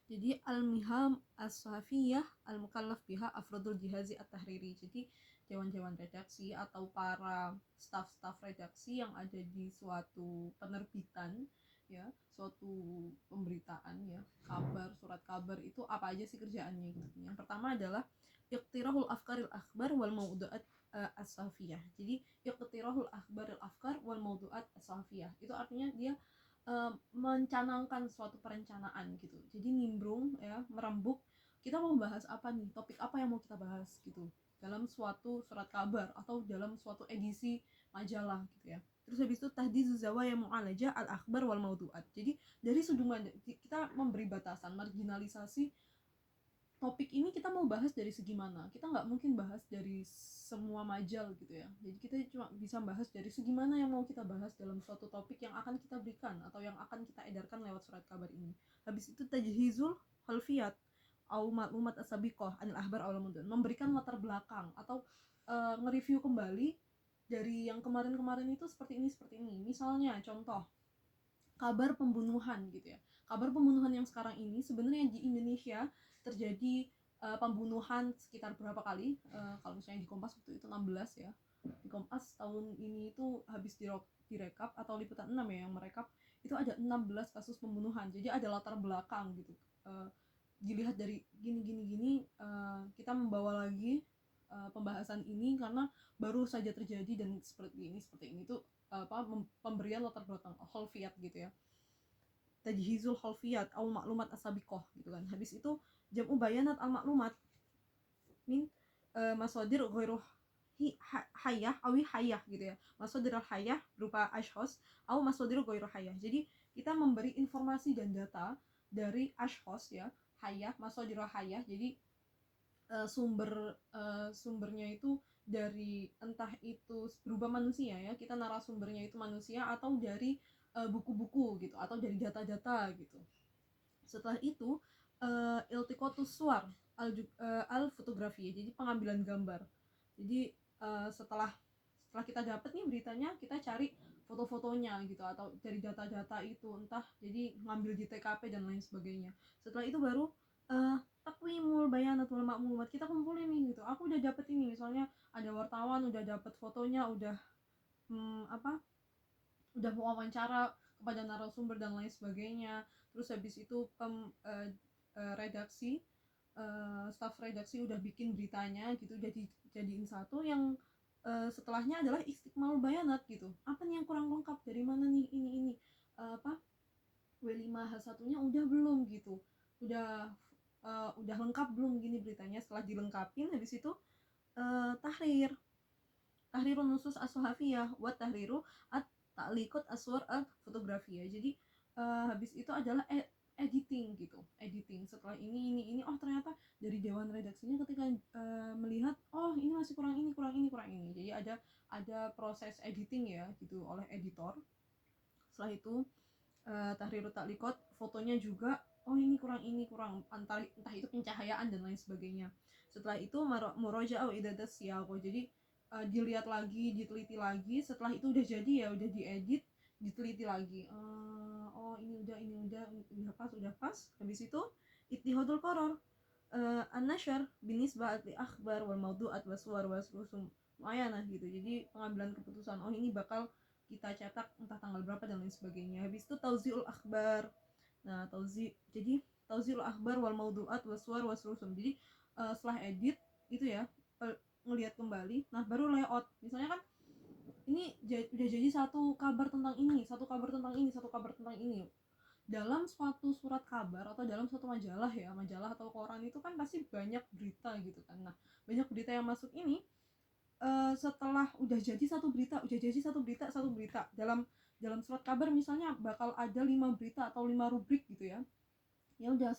Jadi al-miham as-sahafiyah al-mukallaf biha afrodul jihazi at-tahriri. Jadi dewan-dewan redaksi atau para staf-staf redaksi yang ada di suatu penerbitan, ya, suatu pemberitaan, ya, kabar, surat kabar, itu apa aja sih kerjaannya gitu. Yang pertama adalah iqtirahul afkaril akhbar wal maudu'at as-sahafiyah. Jadi iqtirahul akhbaril afkar wal maudu'at as-sahafiyah itu artinya dia mencanangkan suatu perencanaan gitu. Jadi nimbrung, ya, merembuk, kita mau bahas apa nih, topik apa yang mau kita bahas gitu dalam suatu surat kabar atau dalam suatu edisi majalah gitu ya. Terus habis itu tahdizu zawaya mu'alajah al-akhbar wal maudu'at. Jadi dari sudut kita memberi batasan, marginalisasi topik ini kita mau bahas dari segi mana. Kita nggak mungkin bahas dari semua majal gitu ya. Jadi kita cuma bisa bahas dari segi mana yang mau kita bahas dalam suatu topik yang akan kita berikan atau yang akan kita edarkan lewat surat kabar ini. Habis itu tajhizul khalfiyat au maklumat asabiqah anil ahbar aw mudun, memberikan latar belakang atau nge-review kembali dari yang kemarin-kemarin itu seperti ini. Misalnya contoh kabar pembunuhan gitu ya. Kabar pembunuhan yang sekarang ini sebenarnya di Indonesia terjadi pembunuhan sekitar berapa kali? Kalau misalnya di Kompas waktu itu 16 ya. Di Kompas tahun ini itu habis direkap atau liputan 6 ya yang merekap itu ada 16 kasus pembunuhan. Jadi ada latar belakang gitu. Dilihat dari gini kita membawa lagi pembahasan ini karena baru saja terjadi dan seperti ini tuh pemberian latar belakang khalfiyat gitu ya, tajhizul khalfiyat au maklumat asabiqah gitu kan. Habis itu jam'u bayanat al maklumat min masadir ghairu hayah awi hayah gitu ya, masadir al hayah berupa ashkhas au masadir ghairu hayah. Jadi kita memberi informasi dan data dari ashkhas ya, hayah, masadir hayah. Jadi sumbernya itu dari entah itu berupa manusia ya, kita narasumbernya itu manusia atau dari buku-buku gitu atau dari data-data gitu. Setelah itu iltiqatus suwar al fotografi, jadi pengambilan gambar. Jadi setelah kita dapat nih beritanya, kita cari foto-fotonya gitu atau dari data-data itu, entah jadi ngambil di TKP dan lain sebagainya. Setelah itu baru takwimul bayanat wal maklumat, kita kumpulin nih gitu. Aku udah dapet ini, misalnya ada wartawan udah dapet fotonya, udah udah wawancara kepada narasumber dan lain sebagainya. Terus habis itu redaksi staf redaksi udah bikin beritanya gitu, jadiin satu. Yang setelahnya adalah istikmalul bayanat gitu. Apa nih yang kurang lengkap, dari mana nih ini W5H1-nya udah belum gitu, udah lengkap belum gini beritanya. Setelah dilengkapin habis itu tahrirun nusus as-suhafiyah wa tahriru at ta'liqat aswar al fotografiyah. Jadi habis itu adalah editing gitu, editing setelah ini. Oh ternyata dari dewan redaksinya ketika melihat, oh ini masih kurang ini. Jadi ada proses editing ya gitu oleh editor. Setelah itu tahriru ta'liqat, fotonya juga, oh ini kurang, entah itu pencahayaan dan lain sebagainya. Setelah itu muraja'ah idadas siyaqah, jadi dilihat lagi, diteliti lagi. Setelah itu udah jadi ya, udah diedit, diteliti lagi. Oh ini udah pas. Habis itu ittihadul qaror an-nashr binisbah li akhbar wal mawdu'at waswar wasrusum muayyanah gitu. Jadi pengambilan keputusan, oh ini bakal kita cetak entah tanggal berapa dan lain sebagainya. Habis itu tauziul akhbar. Nah, tauziul akhbar wal mawdu'at waswar wasrusum. Jadi setelah edit itu ya, ngelihat kembali, nah baru layout. Misalnya kan ini udah jadi satu kabar tentang ini. Dalam suatu surat kabar atau dalam suatu majalah atau koran itu kan pasti banyak berita gitu kan. Nah, banyak berita yang masuk ini setelah udah jadi satu berita dalam surat kabar, misalnya bakal ada 5 berita atau 5 rubrik gitu ya. Ya udah